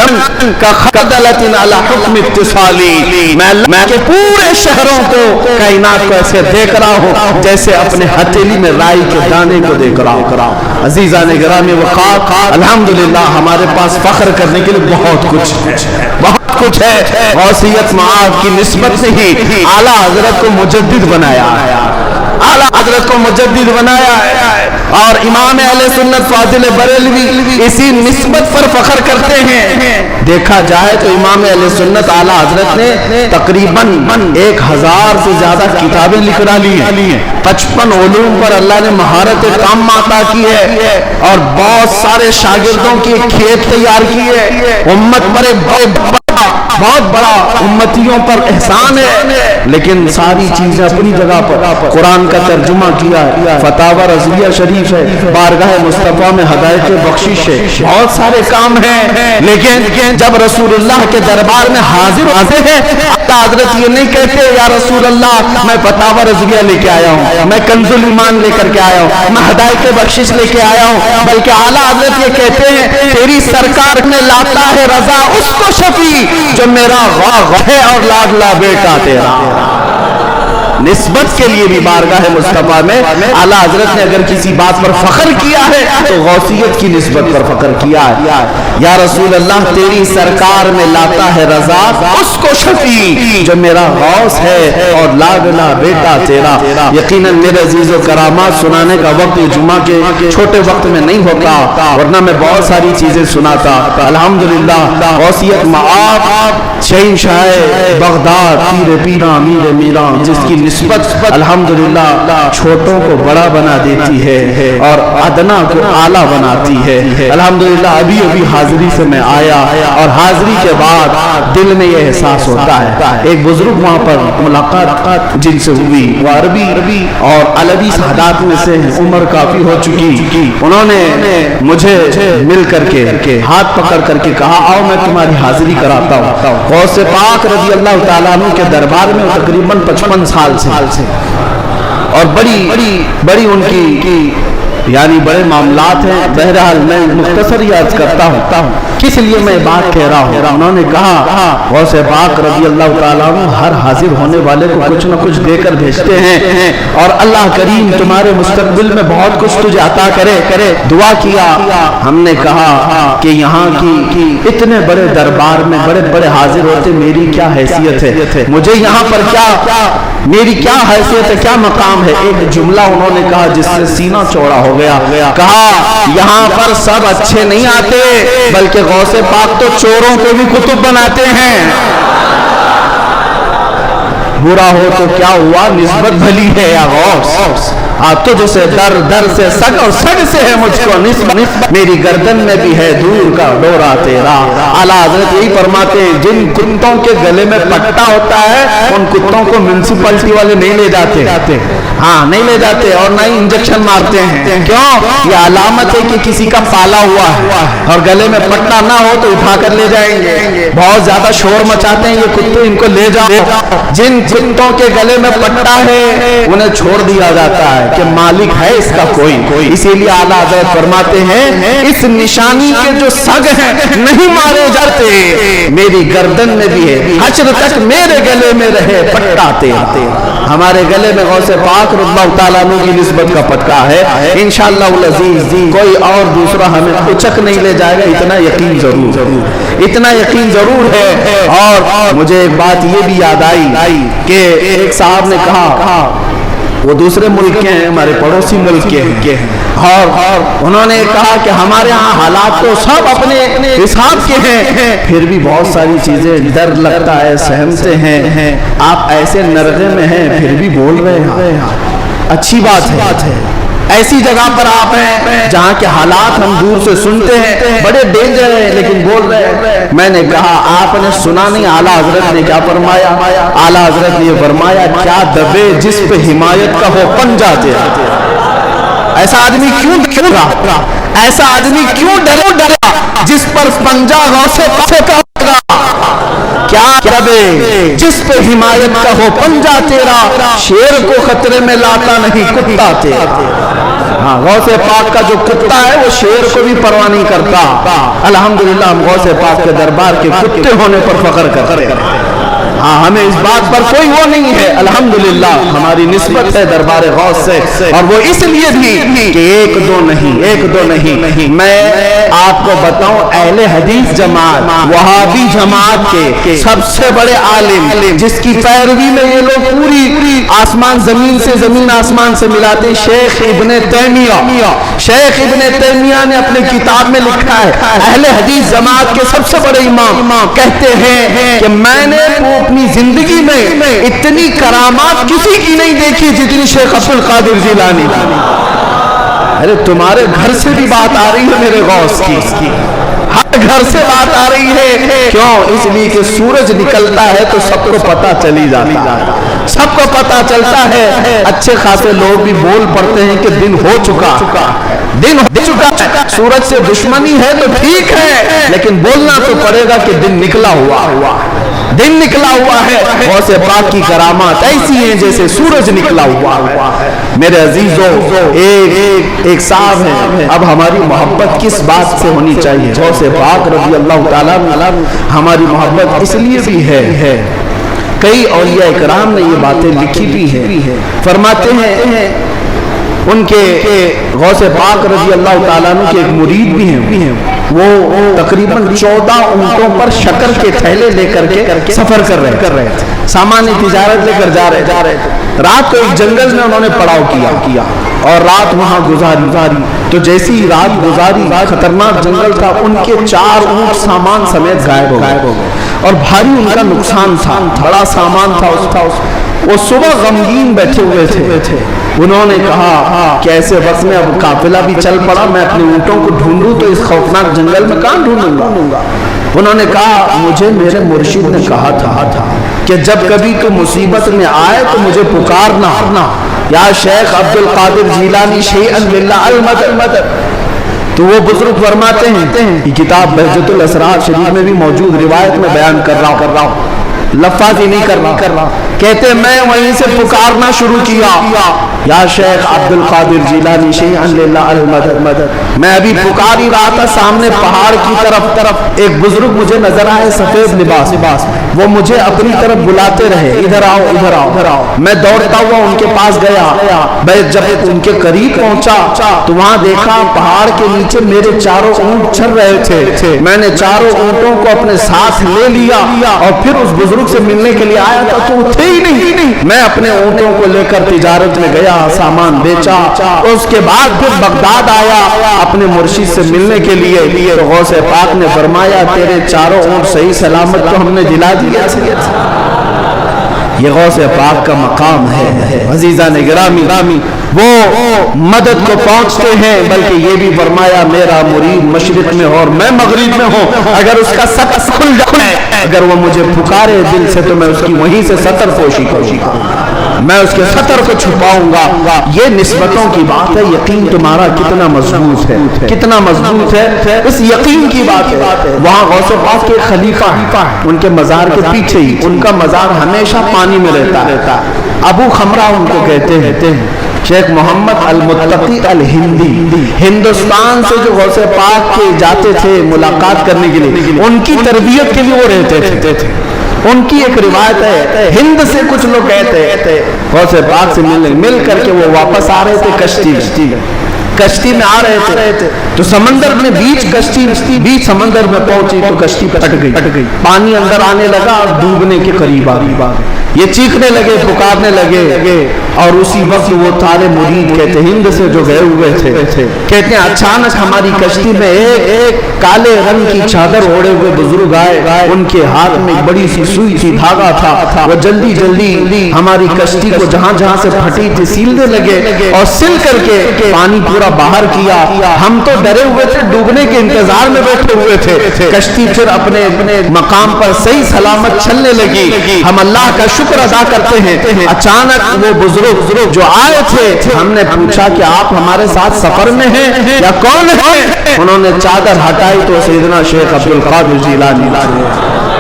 کخردلۃ علی حکم اتصالی، میں کہ پورے شہروں کو کائنات کو ایسے دیکھ رہا ہوں جیسے اپنے ہتھیلی میں رائی کے دانے کو دیکھ رہا ہوں۔ عزیزان گرامی وقار، الحمدللہ ہمارے پاس فخر کرنے کے لیے بہت کچھ ہے، بہت کچھ ہے۔ غوثیت معاذ کی نسبت سے ہی اعلیٰ حضرت کو مجدد بنایا ہے، اعلیٰ حضرت کو مجدد بنایا ہے، اور امام اہل سنت فاضل بریلوی اسی نسبت پر فخر کرتے ہیں۔ دیکھا جائے تو امام اہل سنت اعلیٰ حضرت نے تقریباً 1000 سے زیادہ کتابیں لکھ ڈالی ہیں، 55 علوم پر اللہ نے مہارت کام عطا کی ہے، اور بہت سارے شاگردوں کی کھیپ تیار کی ہے۔ امت پر ایک بہت بڑا امتیوں پر احسان ہے، لیکن ساری چیزیں اپنی جگہ پر۔ قرآن کا ترجمہ کیا ہے، فتاوی رضویہ شریف ہے، بارگاہ مصطفیٰ میں ہدایت بخشش ہے، بہت سارے کام ہیں، لیکن جب رسول اللہ کے دربار میں حاضر ہیں، حضرت یہ نہیں کہتے یا رسول اللہ میں فتاوی رضویہ لے کے آیا ہوں، میں کنز الایمان لے کر کے آیا ہوں، میں ہدایت بخشش لے کے آیا ہوں، بلکہ اعلیٰ حضرت یہ کہتے ہیں تیری سرکار میں لاتا ہے رضا اس کو شفیع جو میرا غاغ ہے اور لاڈلا بیٹا تیرا۔ نسبت کے لیے بھی بارگاہ مصطفیٰ میں اعلیٰ حضرت نے اگر کسی بات پر فخر کیا ہے تو غوثیت کی نسبت پر فخر کیا ہے۔ یا رسول اللہ تیری سرکار میں لاتا ہے رضا اس کو شفیع جو میرا غوث ہے اور لاڈلا بیٹا تیرا۔ یقیناً میرے عزیز و کرامات سنانے کا وقت جمعہ کے چھوٹے وقت میں نہیں ہوتا، ورنہ میں بہت ساری چیزیں سناتا۔ الحمدللہ غوثیت معاف شہنشاہ بغداد پیر پیرا امیر میران، جس کی نسبت الحمدللہ چھوٹوں کو بڑا بنا دیتی ہے اور ادنا کو اعلیٰ بناتی ہے۔ الحمدللہ ابھی حاضری سے میں آیا، اور حاضری کے بعد دل میں یہ احساس ہوتا ہے۔ ایک بزرگ وہاں پر ملاقات جن سے ہوئی، وہ عربی اور علوی سادات میں سے ہیں، عمر کافی ہو چکی، انہوں نے مجھے مل کر کے ہاتھ پکڑ کر کے کہا آؤ میں تمہاری حاضری کراتا ہوں۔ غوث پاک رضی اللہ تعالیٰ عنہ کے دربار میں تقریباً 55 سال سے، اور بڑی ان کی یعنی بڑے معاملات ہیں۔ بہرحال میں مختصر یاد کرتا ہوں کس لیے میں بات کہہ رہا ہوں۔ انہوں نے کہا غوث پاک رضی اللہ تعالیٰ عنہ ہر حاضر ہونے والے کو کچھ نہ کچھ دے کر بھیجتے ہیں، اور اللہ کریم تمہارے مستقبل میں بہت کچھ تجھے عطا کرے۔ دعا کیا۔ ہم نے کہا کہ یہاں کی اتنے بڑے دربار میں بڑے بڑے حاضر ہوتے، میری کیا حیثیت ہے، مجھے یہاں پر میری کیا حیثیت ہے، کیا مقام ہے۔ ایک جملہ انہوں نے کہا جس سے سینہ چوڑا ہو گیا، کہا یہاں پر سب اچھے نہیں آتے، بلکہ غوث پاک تو چوروں کو بھی کتب بناتے ہیں۔ برا ہو تو کیا ہوا، نسبت بھلی ہے یا غوث، تجھ سے در سے سگ اور سگ سے ہے مجھ کو نسبت، میری گردن میں بھی ہے دور کا ڈورا تیرا۔ اعلیٰ حضرت یہی فرماتے ہیں جن کتوں کے گلے میں پٹا ہوتا ہے ان کتوں کو میونسپلٹی والے نہیں لے جاتے، نہیں لے جاتے، اور نہ ہی انجیکشن مارتے ہیں۔ کیوں؟ یہ علامت ہے کہ کسی کا پالا ہوا ہے، اور گلے میں پٹا نہ ہو تو اٹھا کر لے جائیں گے۔ بہت زیادہ شور مچاتے ہیں یہ کتے، ان کو لے جاؤ۔ جن کتوں کے گلے میں پٹا ہے انہیں چھوڑ دیا جاتا ہے کہ مالک ہے اس کا کوئی۔ اسی لیے اعلیٰ حضرت فرماتے ہیں اس نشانی کے جو سگ ہیں نہیں مارے جاتے، میری گردن میں بھی ہے، حشر تک میرے گلے میں رہے پٹا تیرا۔ ہمارے گلے میں غوث پاک رضی اللہ تعالیٰ عنہ کی نسبت کا پٹکا ہے۔ انشاءاللہ العزیز کوئی اور دوسرا ہمیں اچک نہیں لے جائے گا، اتنا یقین ضرور ہے۔ اور مجھے ایک بات یہ بھی یاد آئی کہ ایک صاحب نے کہا وہ دوسرے ملک کے ہیں، ہمارے پڑوسی ملک کے ہیں، اور انہوں نے کہا کہ ہمارے ہاں حالات تو سب اپنے حساب کے ہیں، پھر بھی بہت ساری چیزیں ڈر لگتا ہے، سہمتے ہیں۔ آپ ایسے نرغے میں ہیں پھر بھی بول رہے ہیں، اچھی بات ہے۔ ایسی جگہ پر آپ ہیں جہاں کے حالات ہم دور سے سنتے ہیں، بڑے ڈینجر ہیں لیکن بول رہے ہیں۔ میں نے کہا آپ نے سنا نہیں اعلیٰ حضرت نے کیا فرمایا؟ اعلیٰ حضرت نے یہ فرمایا کیا دبے جس پہ حمایت کا ہو پنجہ تیرا۔ ایسا آدمی کیوں ڈرا، ایسا آدمی کیوں ڈرا جس پر پنجہ غوث پاک کا ہوگا؟ کیا دبے جس پہ حمایت کا ہو پنجہ تیرا، شیر کو خطرے میں لاتا نہیں کتا تیرا۔ ہاں غوث پاک کا جو کتا ہے وہ شیر کو بھی پرواہ نہیں کرتا. الحمدللہ ہم غوث پاک کے دربار کے کتے ہونے پر فخر کرتے ہیں. ہاں ہمیں اس بات پر کوئی وہ نہیں ہے. الحمدللہ ہماری نسبت ہے دربار غوث سے, اور وہ اس لیے بھی کہ ایک دو نہیں. میں آپ کو بتاؤں, اہل حدیث جماعت, وہابی جماعت کے سب سے بڑے عالم جس کی پیروی میں یہ لوگ پوری آسمان زمین سے, زمین آسمان سے ملاتے, شیخ ابن تیمیہ. شیخ ابن تیمیہ نے اپنے کتاب میں لکھا ہے, اہل حدیث جماعت کے سب سے بڑے امام کہتے ہیں کہ میں نے اپنی زندگی میں اتنی کرامات کسی کی نہیں دیکھی جتنی شیخ عبد القادر جیلانی. ارے تمہارے گھر سے بھی بات آ رہی ہے میرے غوث کی, ہر گھر سے بات آ رہی ہے. کیوں؟ اس لیے کہ سورج نکلتا ہے تو سب کو پتا چلی جاتا ہے, سب کو پتا چلتا ہے. اچھے خاصے لوگ بھی بول پڑتے ہیں کہ دن ہو چکا, دن ہو چکا. سورج سے دشمنی ہے تو ٹھیک ہے, لیکن بولنا تو پڑے گا کہ دن نکلا ہوا ہے. غوث پاک کی کرامات ایسی ہیں جیسے سورج نکلا ہوا ہے. میرے عزیزوں, ایک صاحب ہے, اب ہماری محبت کس بات سے ہونی چاہیے؟ غوث پاک رضی اللہ تعالیٰ ہماری محبت اس لیے بھی ہے, کئی اولیاء کرام نے یہ باتیں لکھی بھی ہیں. فرماتے ہیں ان کے غوث پاک رضی اللہ تعالیٰ عنہ کے ایک مرید بھی ہیں, وہ تقریباً 14 اونٹوں پر شکر کے تھیلے لے کر کے سفر کر رہے تھے, سامان تجارت لے کر جا رہے تھے. رات کو ایک جنگل میں انہوں نے پڑاؤ کیا اور رات وہاں گزاری. تو جیسی رات گزاری, خطرناک جنگل تھا, ان کے 4 اونٹ سامان سمیت غائب ہو گئے اور بھاری ان کا نقصان تھا, بڑا سامان تھا. وہ صبح غمگین بیٹھے ہوئے تھے. انہوں نے کہا کہ ایسے وقت میں اب قافلہ بھی چل پڑا, میں اپنے اونٹوں کو ڈھونڈوں تو اس خوفناک جنگل میں کہاں ڈھونڈوں گا. انہوں نے کہا مجھے میرے مرشد نے کہا تھا کہ جب کبھی تو مصیبت میں آئے تو مجھے پکارنا, یا شیخ عبد القادر جیلانی شیئا للہ المدد. تو وہ بزرگ فرماتے ہیں, یہ کتاب بہجت الاسرار شریف میں بھی موجود, روایت میں بیان کر رہا ہوں, لفظ ہی نہیں کر رہا. کہتے میں وہیں سے پکارنا شروع کیا, یا شیخ عبد القادر جیلانی شیئا للہ المدد. میں ابھی پکار ہی رہا تھا, سامنے پہاڑ کی طرف ایک بزرگ مجھے نظر آئے سفید لباس, وہ مجھے اپنی طرف بلاتے رہے, ادھر آؤ. میں دوڑتا ہوا ان کے پاس گیا. جب ان کے قریب پہنچا تو وہاں دیکھا پہاڑ کے نیچے میرے 4 اونٹ چل رہے تھے. میں نے 4 اونٹوں کو اپنے ساتھ لے لیا اور پھر اس بزرگ سے ملنے کے لیے آیا تھا تو وہ تھے ہی نہیں. میں اپنے اونٹوں کو لے کر تجارت میں گیا, سامان بیچا, اس کے بعد پھر بغداد آیا اپنے مرشد سے ملنے کے لیے. تو غوث پاک نے فرمایا تیرے 4 اونٹ صحیح سلامت تو ہم نے دلا دیا. یہ غوث پاک کا مقام ہے. عزیزان گرامی, وہ مدد کو پہنچتے ہیں, بلکہ یہ بھی فرمایا میرا مرید مشرق میں اور میں مغرب میں ہوں, اگر اس کا سطر کھل جائے, اگر وہ مجھے پکارے دل سے تو میں اس کی وہیں سے سطر پوشی کروں گا, میں اس کے سطر کو چھپاؤں گا. یہ نسبتوں کی بات ہے. یقین تمہارا کتنا مضبوط ہے, اس یقین کی بات ہے. وہاں غوث پاک کے خلیفہ ہیں, ان کے مزار کے پیچھے ہی, ان کا مزار ہمیشہ پانی میں رہتا ہے. ابو خمرہ ان کو کہتے ہیں. شیخ محمد المتقی الہندی, ہندوستان سے جو غوث پاک کے جاتے تھے ملاقات کرنے کے لیے, ان کی تربیت کے لیے وہ رہتے تھے. ان کی ایک روایت ہے, ہند سے کچھ لوگ کہتے غوث پاک سے مل کر کے وہ واپس آ رہے تھے کشتی میں آ رہے تھے تو سمندر میں بیچ سمندر میں پہنچی تو کشتی پھٹ گئی. پانی اندر آنے لگا اور ڈوبنے کے قریب آ گئی. یہ چیخنے لگے, پکارنے لگے, اور اسی وقت وہ سارے مرید کہتے ہند سے جو گئے ہوئے تھے کہتے ہیں اچانک ہماری کشتی میں ایک کالے رنگ کی چادر اوڑے ہوئے بزرگ آئے. ان کے ہاتھ میں بڑی سی سوئی تھی, دھاگا تھا. وہ جلدی ہماری کشتی کو جہاں سے پھٹی تھی سیلنے لگے اور سل کر کے پانی پورا باہر کیا. ہم تو ڈرے ہوئے تھے, ڈوبنے کے انتظار میں بیٹھے ہوئے تھے. کشتی پھر اپنے مقام پر صحیح سلامت چلنے لگی. ہم اللہ کا شکر ادا کرتے ہیں. اچانک وہ بزرگ جو آئے تھے, ہم نے پوچھا کہ آپ ہمارے ساتھ سفر میں ہیں یا کون ہیں؟ انہوں نے چادر ہٹائی تو سیدنا شیخ عبد القادر جیلانی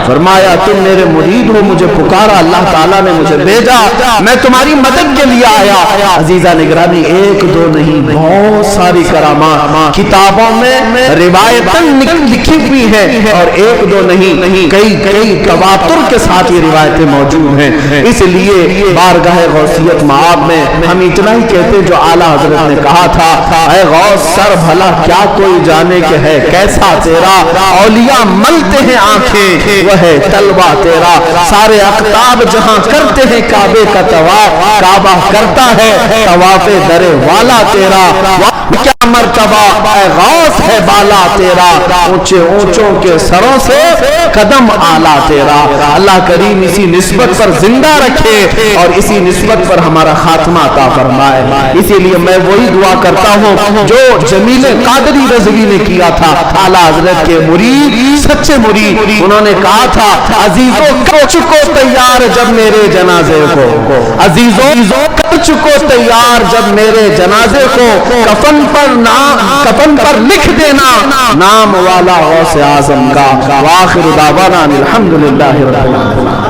فرمایا تم میرے مرید ہو، مجھے پکارا، اللہ تعالیٰ نے مجھے بھیجا، میں تمہاری مدد کے لیے آیا۔ عزیزہ نگرانی ایک دو نہیں، بہت ساری کرامات کتابوں میں روایتیں لکھی ہوئی ہیں، اور ایک دو نہیں، کئی تواتر کے ساتھ یہ روایتیں موجود ہیں۔ اس لیے بارگاہ غوثیت معاب میں ہم اتنا ہی کہتے جو اعلیٰ حضرت نے کہا تھا، اے غوث سر بھلا کیا کوئی جانے کے ہے کیسا تیرا، اولیاء ملتے ہیں آنکھیں وہ ہے طلبہ تیرا، سارے اقطاب جہاں کرتے ہیں کعبے کا طواف، کعبہ کرتا ہے طواف در والا تیرا، کیا مرتبہ اے غوث ہے بالا تیرا، اونچے اونچوں کے سروں سے قدم آلہ تیرا۔ اللہ کریم اسی نسبت پر زندہ رکھے اور اسی نسبت پر ہمارا خاتمہ عطا فرمائے۔ اسی لیے میں وہی دعا کرتا ہوں جو جمیل قادری رضوی نے کیا تھا، اعلیٰ حضرت کے مرید، سچے مرید، انہوں نے کہا تھا عزیزوں کر چکو تیار جب میرے جنازے کو، عزیزوں کر چکو تیار جب میرے جنازے کو، کفن پر لکھ دینا نام والا غوث اعظم کا۔ وآخر دعوانا الحمدللہ رب العالمین۔